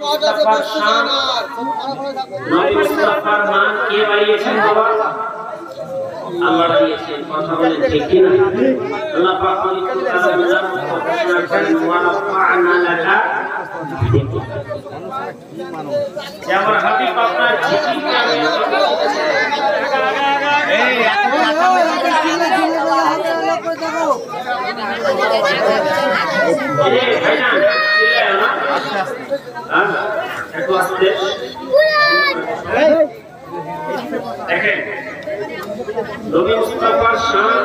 মুস্তাফার শান, নবী মুস্তাফার মান কে বাড়িয়েছেন বাবা? আল্লাহ বাড়িয়েছেন। কথা বলেন ঠিক কি না? আল্লাহ পাক পবিত্র কালামের মধ্যে ঘোষণা করেন ওয়া রাফা'না লাকা যিকরা। যে আমার হাবিব আপনার জিকিরকে আমি এই এত টাকা মেরে ভাইজান চিল্লায় না একটু আস্তে দেখেন নবী মুস্তাফার শান,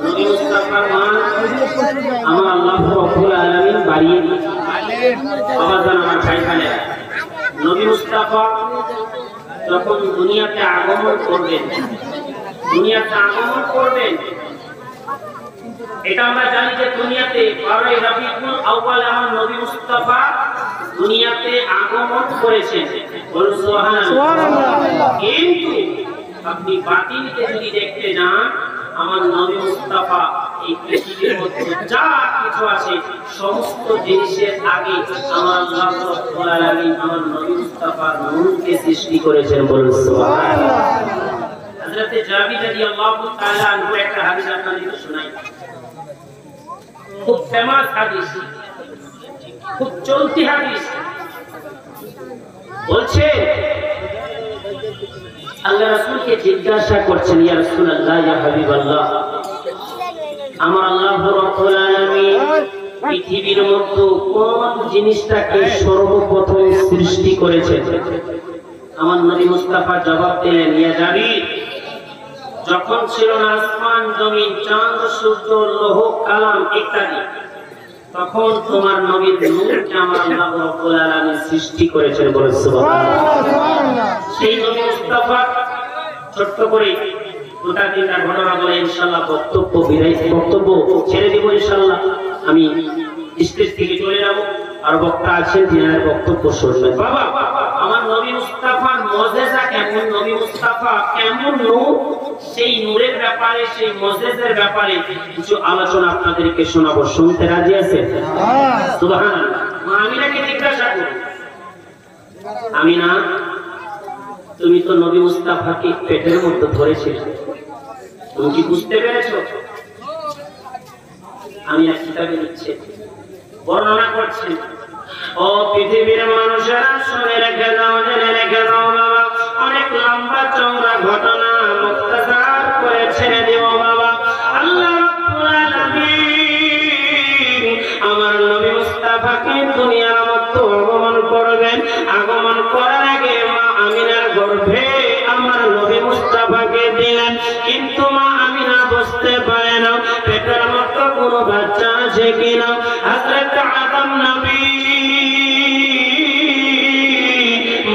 নবী মুস্তাফার মান আমার আল্লাহ রাব্বুল আলামিন বাড়িয়ে দিয়েছেন। আমার ভাইখানে নবী মুস্তাফা যখন দুনিয়াতে আগমন করবেন, এটা আমরা জানি যে দুনিয়াতে 12 রবিউল আউয়াল আমার নবী মুস্তাফা দুনিয়াতে আগমন করেছেন। বলুন সুবহানাল্লাহ। কিন্তু আপনি বাতিলকে যদি দেখতে যান, আমার নবী মুস্তাফা এই পৃথিবীর মধ্যে যা কিছু আছে সমস্ত জিনিসের আগে আমার আল্লাহ রাব্বুল আলামিন আমার নবী মুস্তাফার নূরকে সৃষ্টি করেছেন। বলুন সুবহানাল্লাহ। হযরত জাবির রাদিয়াল্লাহু তাআলা আনহু একটা হাদিস আপনাদের শোনাই, খুব ফেমাস হাদিস, খুব চলতি হাদিস। বলছে আল্লাহ রাসূলকে জিজ্ঞাসা করছেন, ইয়া রাসূলুল্লাহ, ইয়া হাবিবাল্লাহ, আমার আল্লাহ রাব্বুল আলামিন পৃথিবীর মধ্যে কোন জিনিসটাকে সর্বপ্রথম সৃষ্টি করেছেন? আমার নবী মুস্তাফা জবাব দিলেন, ইয়া জাবির, যখন ছিল না আসমান জমিন চাঁদ সূর্য লৌহ কালাম ইত্যাদি, তখন তোমার নবীর নূরকে আমার আল্লাহ রাব্বুল আলামিন সৃষ্টি করেছেন। বলে সুবহানাল্লাহ। সেই নবী মুস্তাফা ছোট্ট করে গোটা দিনটা ঘটনা বলে ইনশাআল্লাহ বক্তব্য ছেড়ে দিব। ইনশাআল্লাহ আমি স্টেজ থেকে চলে যাব, আর বক্তা আছেন যিনার বক্তব্য শুনবেন। বাবা, আমার নবী মুস্তাফার মুজিজা কেমন, নবী মুস্তাফা কেমন নূর, সেই নূরের ব্যাপারে, সেই মুজিজার ব্যাপারে কিছু আলোচনা আপনাদেরকে শোনাবো। শুনতে রাজি আছেন? সুবহানাল্লাহ। আমিনাকে জিজ্ঞাসা করুন, আমিনা, তুমি তো নবী মুস্তাফাকে পেটের মধ্যে ধরেছিলে, তুমি কি বুঝতে পেরেছো? আমি এক কিতাবে লিখছি, বর্ণনা করছি। ও পৃথিবীর মানুষেরা শুনে রেখে দাও, জেনে রেখে দাও বাবা, অনেক লম্বা চওড়া ঘটনা মুখতাসার করে ছেড়ে দিও বাবা। আল্লাহ রাব্বুল আলামিন আমার নবী মুস্তাফাকে দুনিয়ার মধ্যে আগমন করবেন। আগমন করার আগে মা আমিনার গর্ভে আমার নবী মুস্তাফাকে দিলেন, কিন্তু মা আমিনা বুঝতে পারে না পেটের মধ্যে কোনো বাচ্চা আছে কিনা। হযরত আদম নবী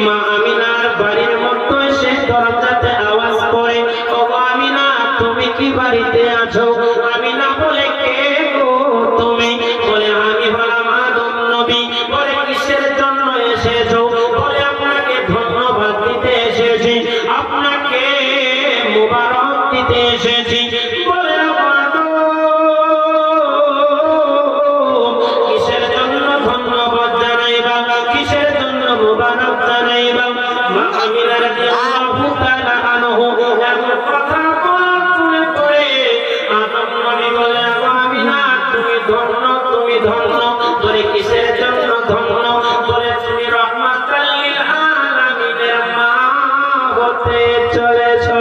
মা আমিনার বাড়ির মধ্যে এসে দরজাতে আওয়াজ করে, ও আমিনা, তুমি কি বাড়িতে আছো? আমিনা বলে, কে গো তুমি? বলে, আমি হলাম আদম নবী। বলে, কিসের জন্য এসেছো? বলে, আপনাকে ধন্যবাদ দিতে এসেছি, আপনাকে মুবারক দিতে এসেছি। বলে, কিসের জন্য ধন্যবাদ জানাইবা, কিসের জন্য মুবারক জানাইবা? মা আমিনা রাদিয়াল্লাহু তাআলা আনহু এমন কথা বলার পরে আদম নবী বলে, আমিনা, তুমি ধন্য, তুমি ধন্য। বলে, কিসের জন্য ধন্য? বলে, তুমি রাহমাতাল লিল আলামিনের মা হতে চলেছো।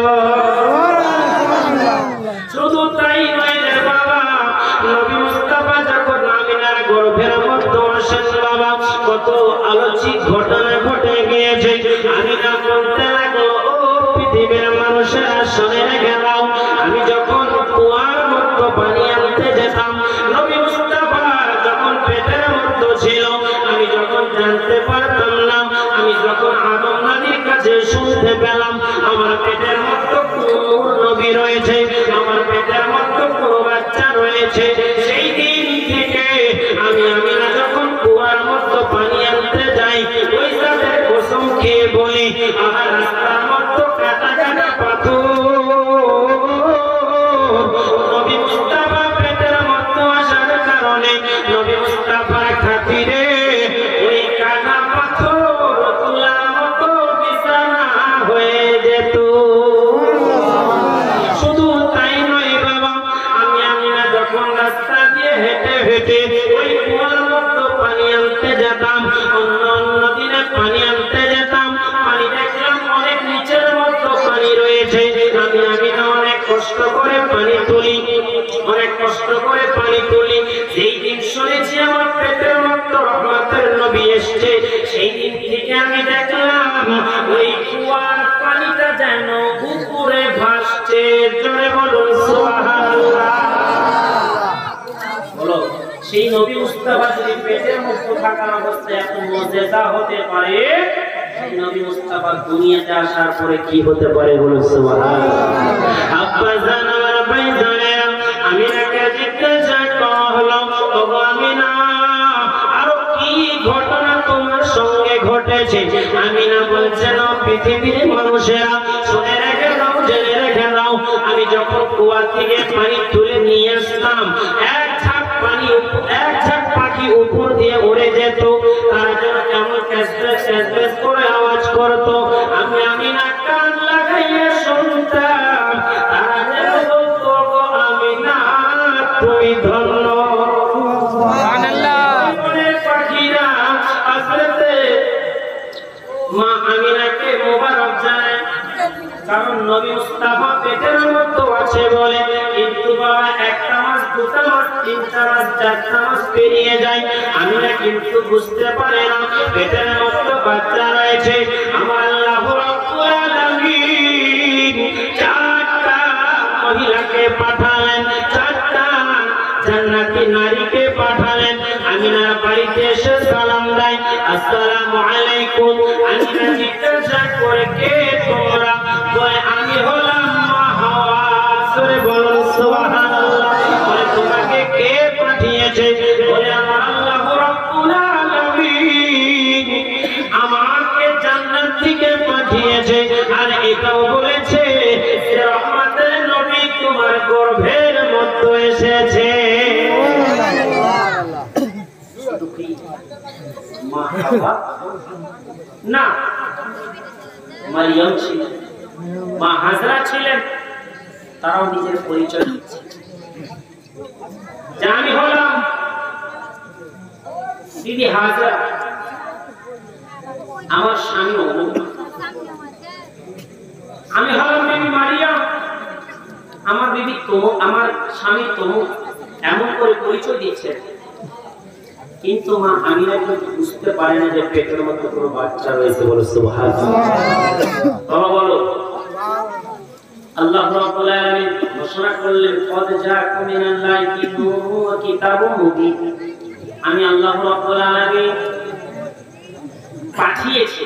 শুধু তাই নয় রে বাবা, নবী মুস্তাফা যখন আমিনার গর্ভের মধ্যে আসেন বাবা, কত আলোচিত ঘটনা ঘটে গিয়েছে। আমিনা বলতে লাগলো, ও পৃথিবীর মানুষেরা শুনে রেখে দাও, আমি যখন কুয়ার মধ্যে পানি আনতে যেতাম, নবী মুস্তাফা যখন পেটের মধ্যে ছিল, আমি যখন জানতে পারতাম না, আমি যখন আদম নবীর কাছে শুনতে পেলাম আমার পেটের মধ্যে কোন নবী রয়েছে, আমার পেটের মধ্যে কোন বাচ্চা রয়েছে, সেই দিন থেকে আমি আমিনা যখন কুয়ার মধ্যে পানি আনতে যাই, ওই সাথে কসম খেয়ে বলি, আমার রাস্তার মধ্যে কাটা কাটা পাথর নবী মুস্তাফা পেটের মধ্যে আসার কারণে, নবী মুস্তাফার খাতিরে ওই কাটা পাথর পানি আনতে যেতাম, পানি দেখলাম অনেক নিচের মধ্যে পানি রয়েছে, আমি অনেক কষ্ট করে পানি তুলি, অনেক কষ্ট করে পানি তুলি। যেই দিন শুনেছি আমার পেটের মধ্যে রহমতের নবী এসেছে, সেই দিন থেকে আমি দেখলাম ওই কুয়ার পানিটা যেন উপরে ভাসছে। জোরে বলুন সুবহানাল্লাহ। বলো, সেই নবী মুস্তাফা যদি পেটের মধ্যে থাকার অবস্থায় এত মুজিজা হতে পারে, সেই নবী মুস্তাফা দুনিয়াতে আসার পরে কি হতে পারে? বলুন সুবহানাল্লাহ। আব্বা জান আমার ভাই জানেন, আমিনাকে জিজ্ঞাসা করা হলো, ওগো আমিনা, আরো কি ঘটনা তোমার সঙ্গে ঘটেছে? আমিনা বলছেন, পৃথিবীর মানুষেরা শুনে রেখে দাও, জেনে রেখে দাও, আমি যখন কুয়া থেকে পানি তুলে নিয়ে আসতাম, এক ঝাঁক পাখি উপর দিয়ে উড়ে যেত, তারা যেন কেমন ক্যাসব্যাস করে আওয়াজ করতো। আমি না কান লাগাইয়ে শুনতাম, তারা যেন বলতো, গো আমিনা তুমি ধন্য। পাখিরা আসলে মা আমিনাকে মোবারক জানায়, কারণ নবী মুস্তাফা পেটের মধ্যে আছে বলে। কিন্তু বাবা একটা মাস, দুটা মাস, তিনটা মাস, চারটা মাস পেরিয়ে যায়, আমিনা কিন্তু বুঝতে পারে না পেটের মধ্যে বাচ্চা রয়েছে। আমার আল্লাহ রাব্বুল আলামিন চারটা মহিলাকে পাঠালেন, চারটা জান্নাতি নারীকে পাঠালেন। আমিনার বাড়িতে এসে সালাম দেয়, আসসালামু আলাইকুম। আমিনা জিজ্ঞাসা করে, কে তোমরা? বলে, আমি হলাম মা হাওয়া। সরে বলুন সুবহানাল্লাহ। বলে, তোমাকে কে পাঠিয়েছে? বলে, আমার আল্লাহ রাব্বুল আলামিন আমাকে জান্নাত থেকে পাঠিয়েছে, আর এটাও বলেছে যে রহমতের নবী তোমার গর্ভের মধ্যে এসেছে। মা হাওয়া না, মারিয়াম ছিলেন, মা হাজরা ছিলেন, তারাও নিজের পরিচয় দিচ্ছে যে আমি হলাম দিদি হাজরা, আমার স্বামী অমুক, আমি হলাম বিবি মারিয়াম, আমার বিবি তমুক, আমার স্বামী তমুক, এমন করে পরিচয় দিচ্ছেন। কিন্তু মা আমিনা কিন্তু বুঝতে পারে না যে পেটের মধ্যে কোনো বাচ্চা রয়েছে। বলো সুবহানাল্লাহ। বাবা বলো, আল্লাহ রাব্বুল আলামিন ঘোষণা করলেন, কদ জাআকুম মিনাল্লাহি নূরুন ওয়া কিতাবুম মুবিন। আমি আল্লাহ রাব্বুল আলামিন পাঠিয়েছি,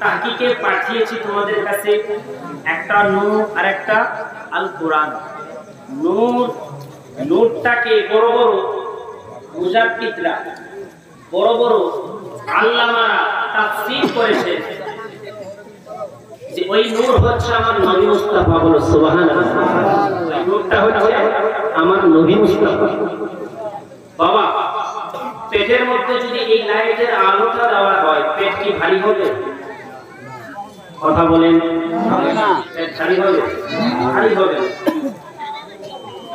তাহকিকে পাঠিয়েছি তোমাদের কাছে একটা নূর আর একটা আল কোরআন। নূরটাকে বড় বড় মুজাদ্দিদরা, বড় বড় আল্লামারা তাফসীর করেছেন যে ওই নূর হচ্ছে আমার নবী মুস্তাফা। বলো সুবহানাল্লাহ। ওই নূরটা হচ্ছে আমার নবী মুস্তাফা। বাবা, পেটের মধ্যে যদি এই লাইটের আলোটা দেওয়া হয়, পেট কি ভারী হবে? কথা বলেন, পেট ভারী হবে? ভারী হবে।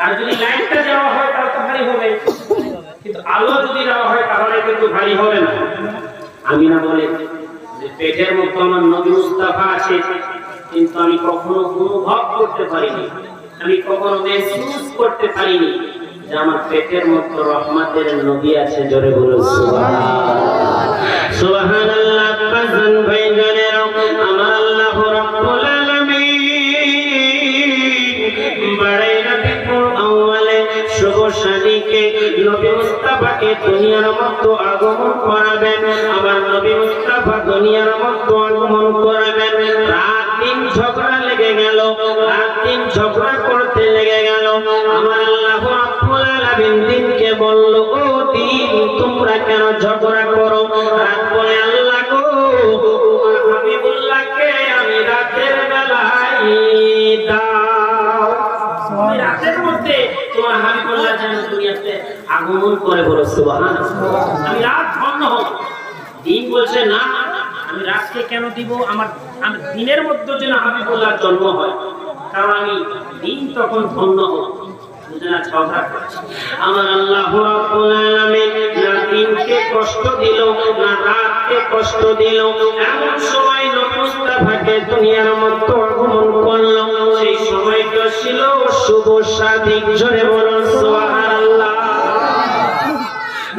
আর যদি লাইটটা দেওয়া হয় তাহলে তো ভারী হবে, কিন্তু আলো যদি দেওয়া হয় তাহলে কিন্তু ভারী হবে না। আমিনা বলে যে পেটের মধ্যে আমার নবী মুস্তাফা আছে, কিন্তু আমি কখনো অনুভব করতে পারিনি, আমি কখনো মেহসুস করতে পারিনি যে আমার পেটের মধ্যে রহমতের নবী আছে। জোরে বলুন সুবহানাল্লাহ। সুবহানাল্লাহ। বাজান ভাইজানের আমার আল্লাহ রাব্বুল আলামিন বড়াই রবিউল আউয়ালে শুভ শাদীকে নবী মুস্তাফাকে দুনিয়ার মধ্যে আগমন করাবেন। আমার নবী মুস্তাফা দুনিয়ার মধ্যে আগমন করাবেন। রাত দিন ঝগড়া লেগে গেল, রাত দিন ঝগড়া করতে লেগে গেল। আমার আল্লাহ রাব্বুল আলামিন দিনকে বলল, ও দিন তোমরা কেন ঝগড়া করো? রাত বলে, আল্লাহ গো, তোমার হাবিবুল্লাহকে আমি রাতের বেলায় দাও, রাতের মধ্যে তোমার হাবিবুল্লাহ যেন দুনিয়াতে আগমন করে। বলো সুবহানাল্লাহ। আমি রাত ধন্য হব। দিন বলছে, না, আমি রাতকে কেন দিব? আমার দিনের মধ্যে যেন হাবিবুল্লাহর জন্ম হয়, কারণ আমি দিন তখন ধন্য হব। বুঝনা ঝগড়া করছে। আমার আল্লাহ রাব্বুল আলামিন না দিনকে কষ্ট দিল না রাতকে কষ্ট দিল, এমন সময় নবী মুস্তাফাকে দুনিয়ার মধ্যে আগমন করলো। সেই সময়টা ছিল শুভ সাদিক, জোরে বলুন সুবহানাল্লাহ।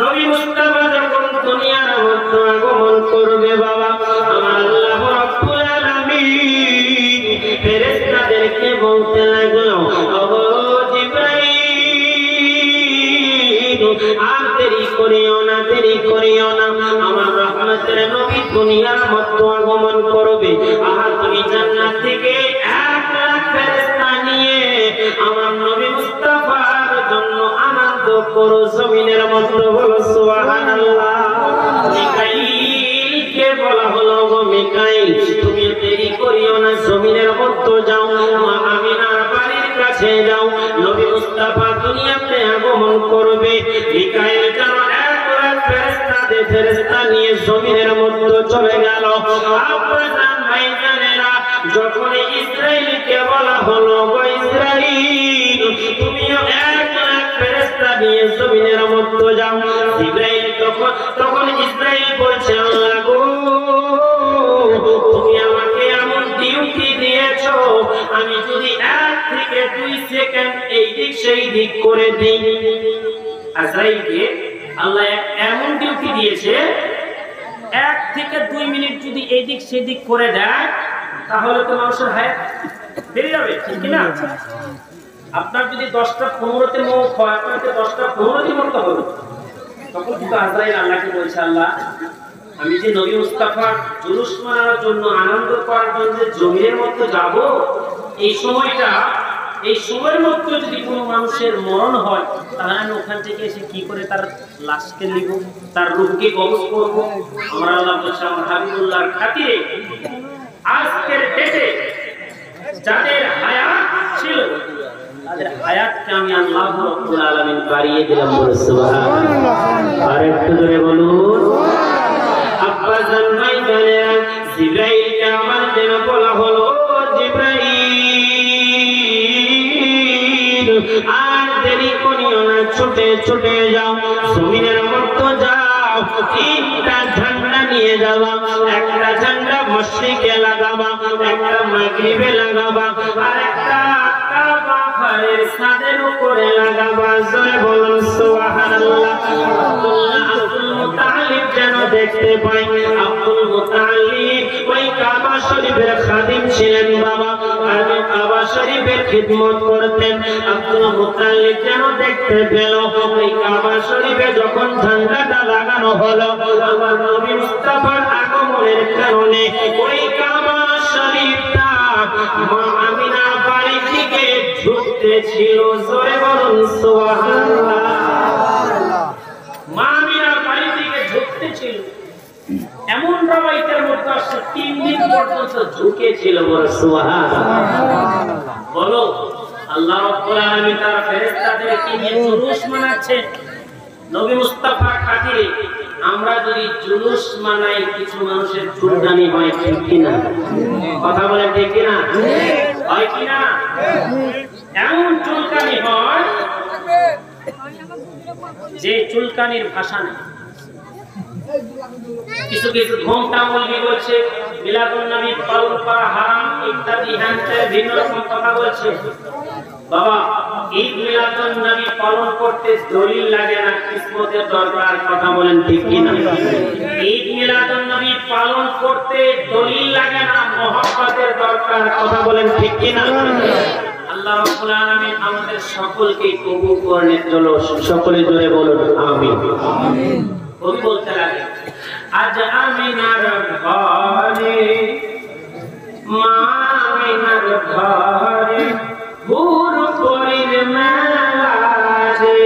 নবী মুস্তাফা যখন দুনিয়ার মধ্যে আগমন করবে বাবা, আমার আল্লাহ রাব্বুল আলামিন ফেরেশতাদেরকে বলতে লাগলো, ওগো জিবরাইল, আর দেরি করিও না, দেরি করিও না, আমার রহমতের নবী দুনিয়ার মধ্যে আগমন করবে। আর তুমি জান্নাত থেকে 1 লাখ ফেরেশতা নিয়ে আমার নবী মুস্তাফার জন্য আনন্দ করো জমিনের মধ্যে, বলো সুবহানাল্লাহ। মিকাইলকে বলা হলো, গো মিকাইল তুমি দেরি করিও না, জমিনের মধ্যে যাও, মা আমিনার বাড়ির কাছে যাও, নবী মুস্তাফা দুনিয়াতে আগমন করবে। মিকাইল যেন 1 লাখ ফেরেশতা নিয়ে জমিনের মধ্যে চলে গেল। আপনারা ভাইজানেরা, যখন ইসরাইলকে বলা হলো, গো ইসরাইল তুমিও 1 লাখ ফেরেশতা নিয়ে জমিনের মধ্যে যাও, জিবরাইল তখন ইসরাইল বলছে, আল্লাহ গো তুমি আমাকে এমন ডিউটি দিয়েছো, আমি যদি 1 থেকে 2 সেকেন্ড এই দিক সেই দিক করে দিই। আজরাইলকে আল্লাহ এমন ডিউটি দিয়েছে, 1 থেকে 2 মিনিট যদি এই দিক সেই দিক করে দেয় তাহলে তো মানুষের হায়াত বেড়ে যাবে, ঠিক না? আপনার যদি 10টা 15তে মৌত হয়, আপনাকে 10টা 15তে মরতে হবে। তখন কিন্তু আজরাইল আল্লাহকে বলছে, আল্লাহ আমি যে নবী মুস্তাফার জুলুস মানার জন্য, আনন্দ করার জন্য যে জমিনের মধ্যে যাব, এই সময়ের মধ্যে যদি কোনো মানুষের মরণ হয়, তাহলে আমি ওখান থেকে এসে কি করে তার লাশকে নিব, তার রূহকে কবজ করব? আমার আল্লাহ বলছে, আমার হাবিবুল্লাহর খাতিরে আজকের ডেটে যাদের হায়াত ছিল তাদের হায়াতকে আমি আল্লাহ রাব্বুল আলামিন বাড়িয়ে দিলাম, বলে সুবহানাল্লাহ। আর একটু জোরে বলুন। আব্বা জান ভাইজানেরা, জিবরাইলকে আমার যেন বলা হলো, জিবরাইল আর দেরি করিও না, ছুটে ছুটে যাও, জমিনের মধ্যে যাও, 3টা ঝান্ডা নিয়ে যাবা, একটা ঝান্ডা মশরিকে লাগাবা, একটা মাগরিবে লাগাবা, আর একটা কাবা ঘরের ছাদের উপরে লাগাবা, জোরে বলুন সুবহানাল্লাহ। আব্দুল মুতালিব যেন দেখতে পাই, আব্দুল মুতালিব ওই কাবা শরীফের খাদিম ছিলেন বাবা, আর কাবা শরীফের খিদমত করতেন। আব্দুল মুতালিব যেন দেখতে পেল ওই কাবা শরীফে যখন ঝান্ডাটা লাগানো হলো, আমার নবী মুস্তাফার আগমনের কারণে ওই কাবা শরীফটা মা আমিনার বাড়ি থেকে ঝুঁকতে ছিল, জোরে বলুন সুবহানাল্লাহ। মা আমিনার বাড়ি থেকে ঝুঁকতে ছিল, এমন রওয়ায়াতের মধ্যে আসছে 3 দিন পর্যন্ত ঝুঁকেছিল, বলে সুবহানাল্লাহ। বলো আল্লাহ রাব্বুল আলামিন তার ফেরেশতাদেরকে নিয়ে জুলুস মানাচ্ছেন নবী মুস্তাফার খাতিরে। আমরা যদি জুলুস মানাই, কিছু মানুষের চুলকানি হয়, ঠিক কিনা? কথা বলে ঠিক কিনা? হয় কিনা? এমন চুলকানি হয় যে চুলকানির ভাষা নেই। কিছু কিছু ঘোমটা মৌলবি বলছে মিলাদুন নবী পালন করা হারাম ইত্যাদি হ্যান্তে ভিন্ন রকম কথা বলছে। বাবা, ঈদ মিলাদুন নবী পালন করতে দলিল লাগে না, কিসমতের দরকার, কথা বলেন ঠিক কিনা? ঈদ মিলাদুন নবী পালন করতে দলিল লাগে না, মহব্বতের দরকার, কথা বলেন ঠিক কিনা? আল্লাহ রাব্বুল আলামিন আমাদের সকলকে কবুল করেন, চলো সকলে জোরে বলুন আমিন। আমিন। ওই বলতে লাগে, আজ আমিনার ঘরে, মা আমিনার ঘরে ভোর পরের মেলা রে,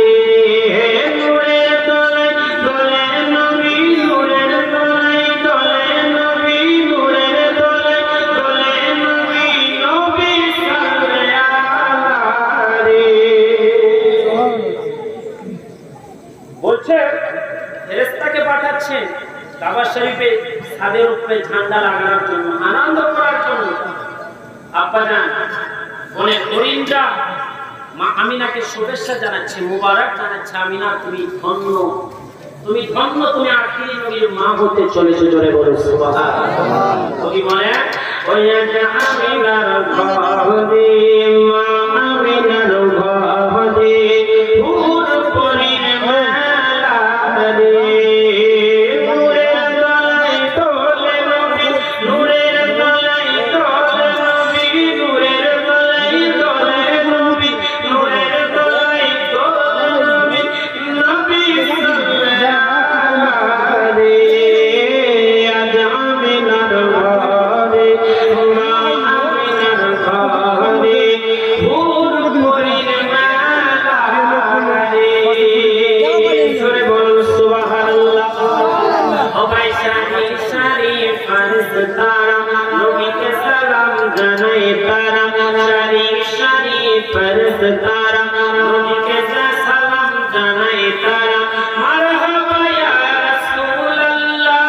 নূরের দোলে দোলে নবী, নূরের দোলে দোলে নবী, নূরের দোলে দোলে নবী, নবী সাল্লাল্লাহু রে। বলছে ফেরেশতাকে পাঠাচ্ছেন কাবা শরীফে ছাদের উপরে ঝান্ডা লাগানোর জন্য, আনন্দ করার জন্য। আব্বাজান অনেক হরিণরা মা আমিনাকে শুভেচ্ছা জানাচ্ছে, মুবারক জানাচ্ছে, আমিনা তুমি ধন্য, তুমি ধন্য, তুমি আখিরি নবীর মা হতে চলেছো। জোরে বলো সুবহানাল্লাহ। কবি বলে ওই যে আমিনার ঘরে, মা আমিনার ঘরে ফুল পরির মেলা রে, নূরের তলায় তোলে নবী, নূরের তলায় তোলে নবী, নূরের তলায় তোলে নবী, নূরের তলায় তোলে নবী, নবী সাল্লাল্লাহু আলাইহি আজ আমিনার ঘরে, মা আমিনার ঘরে ফুল পরির মেলা রে। জোরে বলুন সুবহানাল্লাহ। ও ভাই সারি সারি ফেরেশতারা নবীকে সালাম জানায় তারা, সারি সারি ফেরেশতারা নবীকে সালাম জানায় তারা। মারহাবা ইয়া রাসূলুল্লাহ,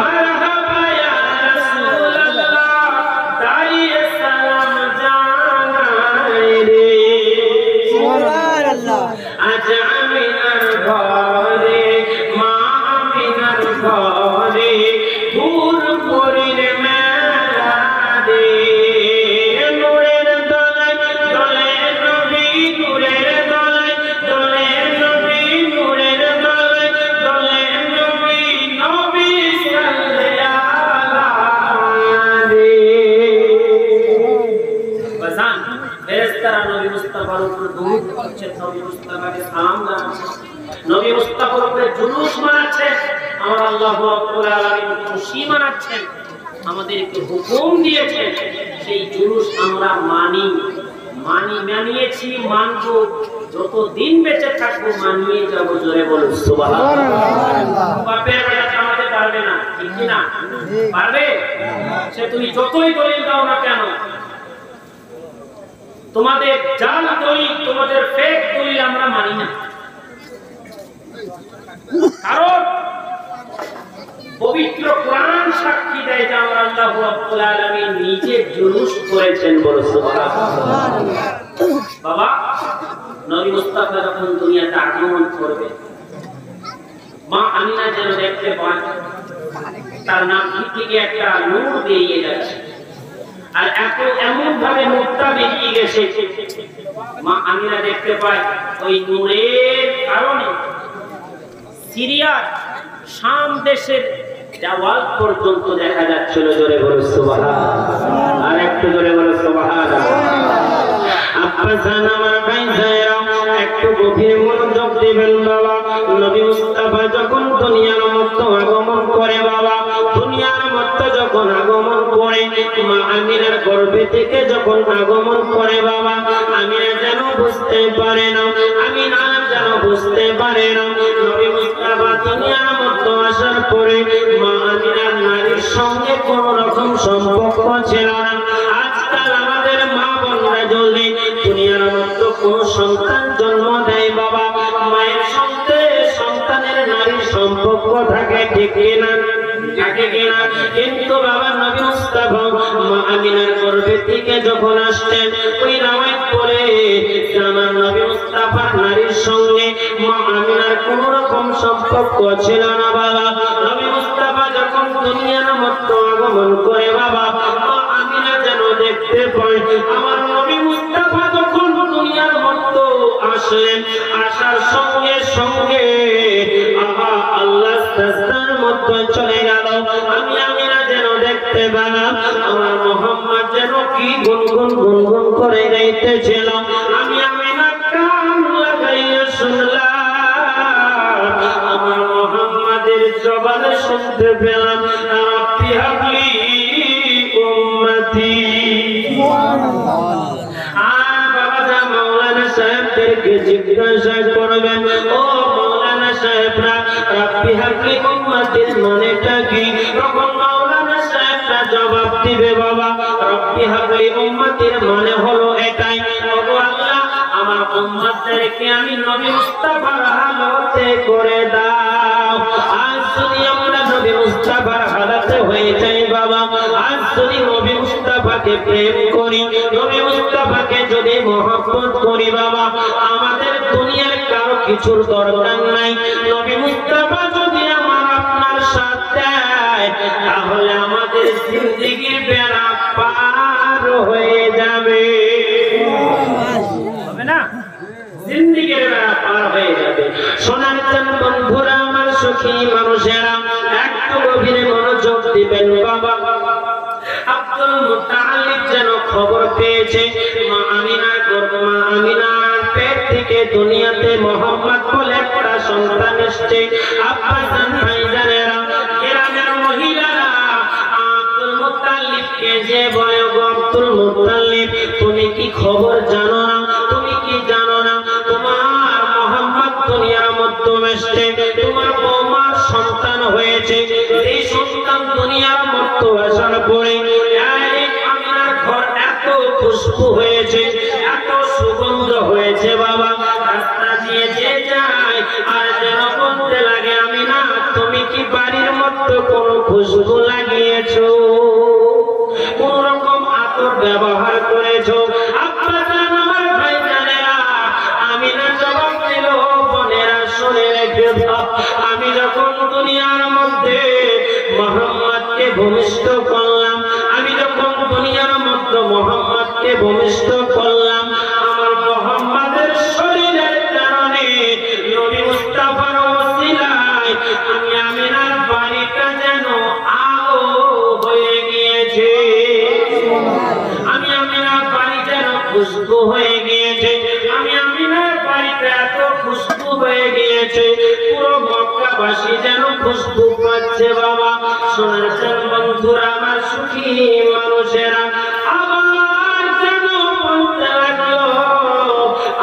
মারহাবা ইয়া রাসূলুল্লাহ, দাঁড়িয়ে সালাম জানায় রে। সুবহানাল্লাহ। আজ আমিনার ঘরে, মা আমিনার ঘরে ফুল পরির মেলা রে, নূরের তলায় তোলে নবী, নূরের তলায় তোলে নবী, নূরের তলায় তোলে নবী, নবী সাল্লাল্লাহু আলাইহি। বাজান ফেরেশতারা নবী মুস্তাফার উপর দরুদ পড়ছে, নবী মুস্তাফাকে সালাম জানাচ্ছে, নবী মুস্তাফার উপরে জুলুস মানাচ্ছে, আমার আল্লাহ রাব্বুল আলামিন খুশি মানাচ্ছেন, আমাদেরকে হুকুম দিয়েছেন, সেই জুলুস আমরা মানিয়েছি, মানবো, যত দিন বেঁচে থাকবো মানিয়ে যাবো। জোরে বলুন সুবহানাল্লাহ। বাপের বেটা থামাতে পারবে না, ঠিক কি না? পারবে? সে তুমি যতই দলিল দাও না কেন, তোমাদের জাল দলিল, তোমাদের ফেক দলিল আমরা মানি না। কারণ পবিত্র কোরআন সাক্ষী দেয় যে আমার আল্লাহ রাব্বুল আলামিন নিজে জুলুস করেছেন। বলো সুবহানাল্লাহ। বাবা নবী মুস্তাফা যখন দুনিয়াতে আগমন করবে, মা আমিনা যেন দেখতে পান তার নাম থেকে একটা নূর বেরিয়ে যাচ্ছে, আর এমন ভাবে নূরটা বেরিয়ে গেছে, মা আমিনা দেখতে পায় ওই নূরের কারণে সিরিয়ার শাম দেশের দেওয়াল পর্যন্ত দেখা যাচ্ছিল। জোরে বলো সুবহানাল্লাহ। আর একটু জোরে বলো সুবহানাল্লাহ। আব্বা জান আমার ভাই যায়রা একটু গভীর মনোযোগ দিবেন বাবা। নবী মুস্তাফা যখন দুনিয়ার মধ্যে আগমন করে বাবা, দুনিয়ার মধ্যে যখন আগমন করে, মা আমিনার গর্ভে থেকে যখন আগমন করে বাবা, আমিনা যেন বুঝতে পারে না, আমিনা যেন বুঝতে পারে না, নবী মুস্তাফা দুনিয়ার মধ্যে আসার পরে মা আমিনার নারীর সঙ্গে কোন রকম সম্পর্ক ছিল না। আজকাল আমাদের মা বোনরা জলদি দুনিয়ার মধ্যে কোন সন্তান জন্ম দেয় বাবা, মায়ের সঙ্গে সন্তানের নারীর সম্পর্ক থাকে, ঠিক কিনা? থাকে কিনা? কিন্তু বাবা নবী মুস্তাফা মা আমিনার গর্ভে থেকে যখন আসতেন, ওই রাওয়ায়াত পড়ে আমার নবী মুস্তাফার নারীর সঙ্গে মা আমিনার কোন রকম সম্পর্ক ছিল না বাবা। নবী মুস্তাফা যখন দুনিয়ার মধ্যে আগমন করে বাবা, মা আমিনা যেন দেখতে পায় আমার নবী মুস্তাফা যখন দুনিয়ার মধ্যে আসলেন, আসার সঙ্গে সঙ্গে আল্লাহ রাস্তার মধ্যে চলে গেল। আমি আমিনা যেন দেখতে পেলাম আমার মুহাম্মদ যেন কি গুনগুন গুনগুন করে গাইতেছিল। আমি আমিনা কান লাগাইয়া শুনলাম, আমার মুহাম্মাদের জবানে শুনতে পেলাম রাব্বি হাবলি উম্মতি। সাহেবদেরকে জিজ্ঞাসা করবেন, ও মাওলানা সাহেবরা রাব্বি হাবলি উম্মতির মানেটা কি? তখন মাওলানা সাহেবরা জবাব দিবে, বাবা রাব্বি হাবলি উম্মতির মানে হলো এটাই, ওগো আল্লাহ আমার উম্মতদেরকে আমি নবী মুস্তাফার হালতে করে দাও। আজ যদি আমরা নবী মুস্তাফার হালতে হয়ে যাই বাবা, আজ যদি নবী মুস্তাফা মুস্তাফাকে প্রেম করি, নবী মুস্তাফাকে যদি মহব্বত করি বাবা, আমাদের দুনিয়ার কারো কিছুর দরকার নাই। নবী মুস্তাফা যদি আমার আপনার সাথে তাহলে আমাদের জিন্দেগির বেড়া পার হয়ে যাবে, হবে না? জিন্দেগির বেড়া পার হয়ে যাবে। সোনার চাঁদ বন্ধুরা, আমার সুখী মানুষেরা, একটু গভীরে মনোযোগ দিবেন বাবা। আব্দুল মুত্তালিব যেন খবর পেয়েছে মা আমিনার পেট থেকে দুনিয়াতে মোহাম্মদ বলে একটা সন্তান এসেছে। আব্বা জান, ভাইজানেরা, গ্রামের মহিলারা আব্দুল মুত্তালিবকে যে বলে, গো আব্দুল মুত্তালিব, তুমি কি খবর জানো না? তুমি কি জানো না তোমার মোহাম্মদ দুনিয়ার মধ্যে এসেছে, তোমার বৌমার সন্তান হয়েছে। এই সন্তান দুনিয়ার মধ্যে আসার পরে আমিনার ঘর এত খুশবু হয়েছে, এত সুগন্ধ হয়েছে বাবা, রাস্তা দিয়ে যে যায় আর যেন বলতে লাগে, আমিনা তুমি কি বাড়ির মধ্যে কোনো খুশবু লাগিয়েছো, কোন রকম আতর ব্যবহার করেছো? আব্বা জান, আমার ভাইজানেরা, আমিনা জবাব দিল, বোনেরা শুনে রেখে দাও, আমি যখন দুনিয়ার মধ্যে মুহাম্মদকে ভূমিষ্ঠ করলাম, আমি যখন দুনিয়ার মধ্যে মুহাম্মদকে ভূমিষ্ঠ করলাম, আমার মুহাম্মাদের শরীরের কারণে নবী মুস্তাফার ওসিলায় আমি আমিনার বাড়িটা যেন আলো হয়ে গিয়েছে, আমি আমিনার বাড়ি যেন খুশবু হয়ে গিয়েছে, আমি আমিনার বাড়িটা এত খুশবু হয়ে গিয়েছে, পুরো মক্কাবাসী যেন খুশবু পাচ্ছে বাবা। সোনার চাঁদ বন্ধুরা, আমার সুখী মানুষেরা, আবার যেন বলতে লাগলো,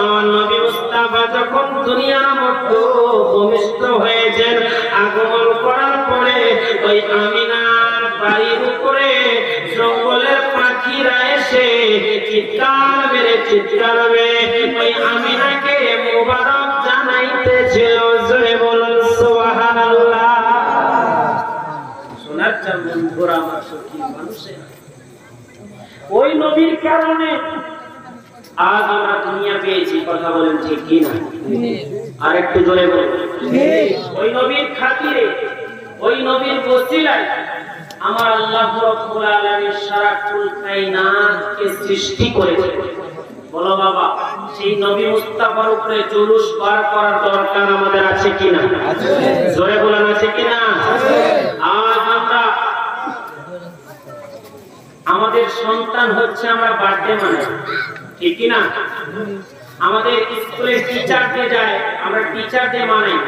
আমার নবী মুস্তাফা যখন দুনিয়ার মধ্যে ভূমিষ্ঠ হয়েছেন, আগমন করার পরে ওই আমিনার বাড়ির উপরে জঙ্গলের পাখিরা এসে চিৎকার মেরে ওই আমিনাকে মুবারক জানাইতেছিল। জোরে বলুন সুবহানাল্লাহ। সোনার চাঁদ বন্ধুরা, আমার সুখী মানুষেরা, ওই নবীর কারণে আজ আমরা দুনিয়া পেয়েছি। কথা বলেন ঠিক কি না? আর একটু জোরে বলুন। ওই নবীর খাতিরে, ওই নবীর ওসিলায় আমার আল্লাহ রাব্বুল আলামিন সারা কুল কায়নাতকে সৃষ্টি করেছে। বলো বাবা, সেই নবী মুস্তাফার উপরে জুলুস বার করার দরকার আমাদের আছে কি না? আছে। জোরে বলেন, আছে কি না? আছে। আজ আমরা আমাদের সন্তান হচ্ছে, আমরা বার্থডে মানাই, ঠিক কি না? আমাদের স্কুলে টিচার ডে যায়, আমরা টিচার ডে মানাই,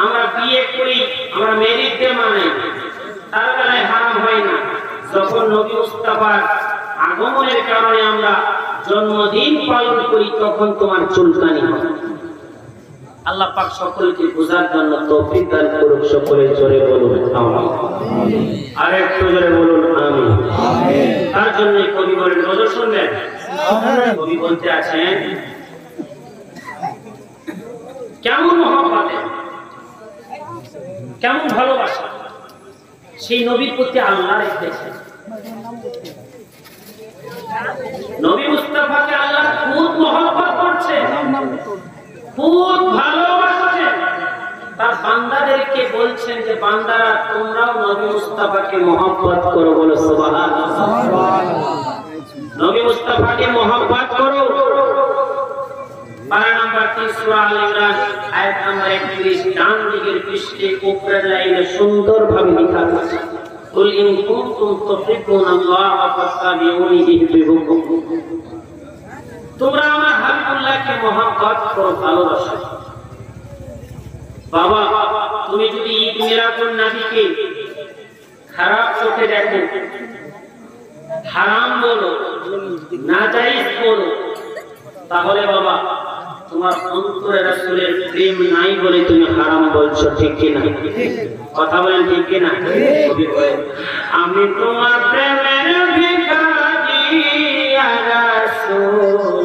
আমরা বিয়ে করি, আমরা মেরিট ডে মানাই, তার বেলায় হারাম হয় না। যখন নবী মুস্তাফার আগমনের কারণে আমরা জন্মদিন পালন করি, তখন তোমার চুলকানি হয়। আল্লাহ পাক সকলকে বোঝার জন্য তৌফিক দান করুন। সকলে জোরে বলুন আমিন। আর একটু জোরে বলুন আমিন। তার জন্য কবি বলেন, নজর শুনবেন, কবি বলতে আছেন, কেমন মহব্বত, কেমন ভালোবাসা সেই নবীর প্রতি আল্লাহ রেখেছেন। নবী মুস্তাফাকে আল্লাহ খুব মহব্বত করছে, খুব ভালোবাসছে। তার বান্দাদেরকে বলছেন যে, বান্দারা তোমরাও নবী মুস্তাফাকে মহব্বত করো। বলো সুবহানাল্লাহ। নবী মুস্তাফাকে মহব্বত করো। পারা নাম্বার 3 সূরা আল ইমরান আয়াত নাম্বার 31, ডান দিকের পৃষ্ঠে উপরের লাইনে সুন্দরভাবে লেখা আছে, কুল ইন কুনতুম তুহিব্বুনাল্লাহ ফাত্তাবিউনি ইউহিব্বুকুম। তোমরা আমার হাবিবুল্লাহকে মহব্বত করো, ভালোবাসো। বাবা, তুমি যদি ঈদ মিলাদুন নবীকে খারাপ চোখে দেখো, হারাম বলো, নাজায়েজ বলো, তাহলে বাবা তোমার অন্তরে রাসূলের প্রেম নাই বলে তুমি হারাম বলছো, ঠিক কি না? কথা বলেন, ঠিক কি না? আমি তোমার প্রেমের ভিখারি ইয়া রাসূলুল্লাহ,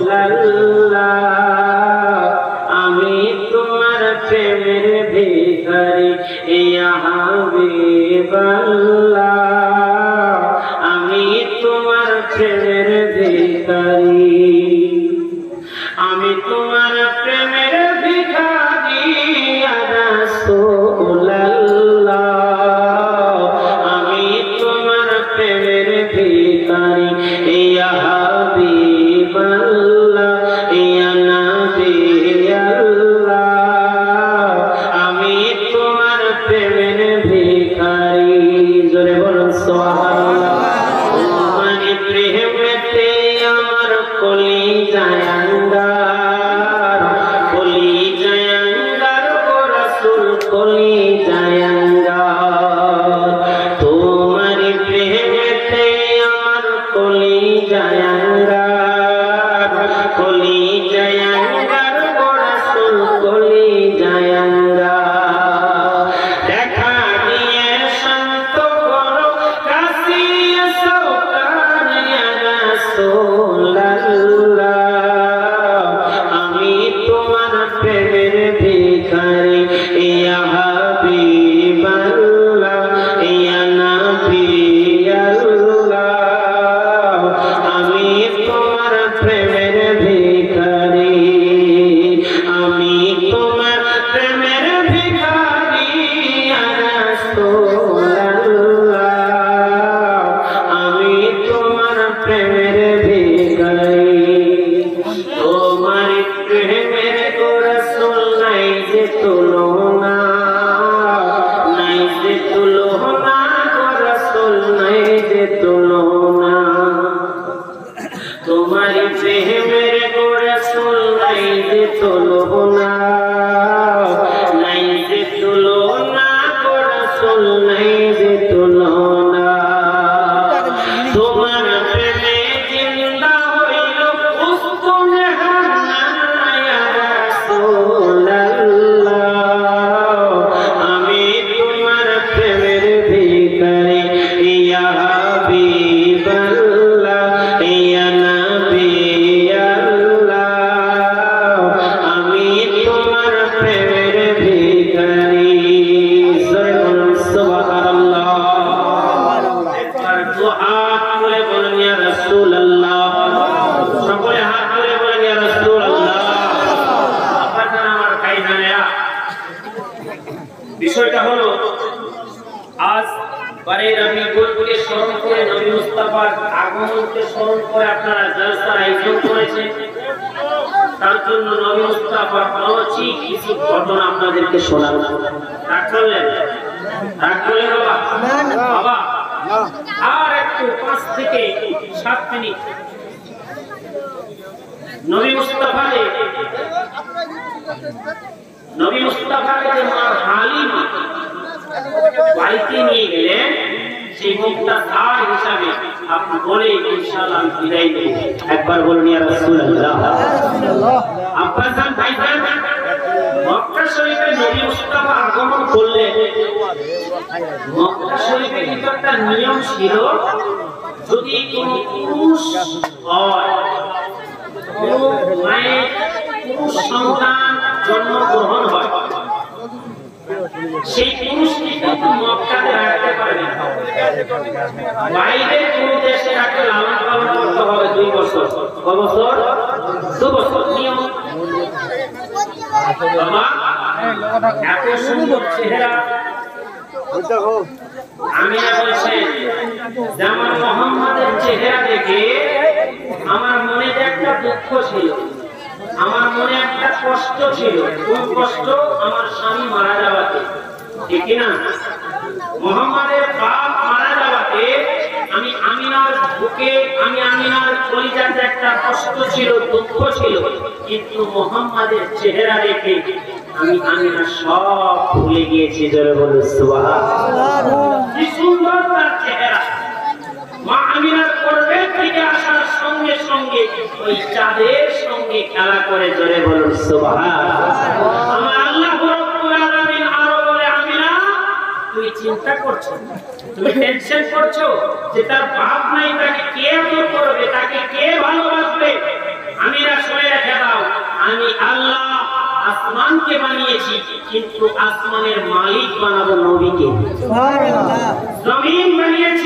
আমি তোমার প্রেমের ভিখারি ইয়া হাবিবাল্লাহ, আমি কলি জায়াঙ্গার তোমার প্রেমেতে আমার কলি জায়াঙ্গার কলি জায়াঙ্গার গো রাসূল কলি জায়াঙ্গার দেখা দিয়ে শান্ত করো কাশিয়া সওকার ইয়া রাসূলুল্লাহ আমি তোমার প্রেমের ভিখারি ইয়া হাবিবাল্লাহ ইয়া নবিয়াল্লাহ আমি তোমার প্রেমের ভিখারি আমি তোমার প্রেমের ভিখারি ইয়া রাসূলুল্লাহ আমি তোমার প্রেমের ভিখারি তোমার প্রেমের গো রাসূল নাই যে তুলনা নাই যে তুলনা গো রাসূল নাই যে তুলনা তোমার প্রেমের গো রাসূল নাই যে তুলনা নাই যে তুলনা গো রাসূল নাই যে তুলনা তোমার প্রেমে জিন্দা হইল উস্তুনে হান্না ইয়া রাসূলুল্লাহ আমি তোমার প্রেমের ভিখারি ইয়া হাবিবাল্লাহ ইয়া নবিয়াল্লাহ আমি তোমার প্রেমের ভিখারি সুবহানাল্লাহ একবার দুহাত তুলে বলেন ইয়া রাসূলুল্লাহ সকলে হাত তুলে বলেন ইয়া রাসূলুল্লাহ আপনারা আমার ভাই জানেয়া বিষয়টা হলো আজ বারে রবিউলকে স্মরণ করে নবী মুস্তাফার আগমনকে স্মরণ করে আপনারা জলসার আয়োজন করেছেন তার জন্য নবী মুস্তাফার কিছু ঘটনা আপনাদেরকে শোনাবো রাগ করলেন বাবা বাবা আর একটু 5 থেকে 7 মিনিট নবী মুস্তাফাকে যে মা হালিমা বাড়িতে নিয়ে গেলেন সেই মুক্তাদার হিসাবে আপনি বলে ইনশাআল্লাহ আমি বিদায় নেব একবার বলুন ইয়া রাসূলুল্লাহ আব্বাসান ভাইজান মক্কা শরীফে নবী মুস্তাফা আগমন করলেন মক্কা শরীফে কিন্তু একটা নিয়ম ছিল যদি কোনো পুরুষ হয় কোনো মায়ের পুরুষ সন্তান জন্মগ্রহণ হয় সেই পুরুষকে কিন্তু মক্কাতে রাখতে পারবে না বাইরে কোনো দেশে রাখতে লালন পালন করতে হবে 2 বছর কত বছর 2 বছর নিয়ম বাবা এত সুন্দর চেহারা আমিনা বলছেন যে আমার মুহাম্মাদের চেহারা দেখে আমার মনে একটা দুঃখ ছিল আমার মনে একটা কষ্ট ছিল কোন কষ্ট আমার স্বামী মারা যাওয়াতে ঠিক না মুহাম্মাদের বাপ মারা যাওয়াতে আমি আমিনার বুকে আমি আমিনার কলিজাতে একটা কষ্ট ছিল দুঃখ ছিল কিন্তু মুহাম্মাদের চেহারা দেখে আমি আমিনা সব ভুলে গিয়েছি জোরে বলুন সুবহানাল্লাহ কি সুন্দর তার চেহারা মা আমিনার কোরবান থেকে আসার সঙ্গে সঙ্গে ওই চাঁদের সঙ্গে খেলা করে জোরে বলুন সুবহানাল্লাহ আমার আল্লাহ রাব্বুল আলামিন আরো বলে আমিনা তুমি চিন্তা করছো তুমি টেনশন করছো যে তার বাপ নাই তাকে কে আদর করবে তাকে কে ভালোবাসবে আমিনা শুনে রেখে দাও আমি আল্লাহ আসমানকে বানিয়েছি কিন্তু আসমানের মালিক বানাবো নবীকে সুবহানাল্লাহ জমিন বানিয়েছি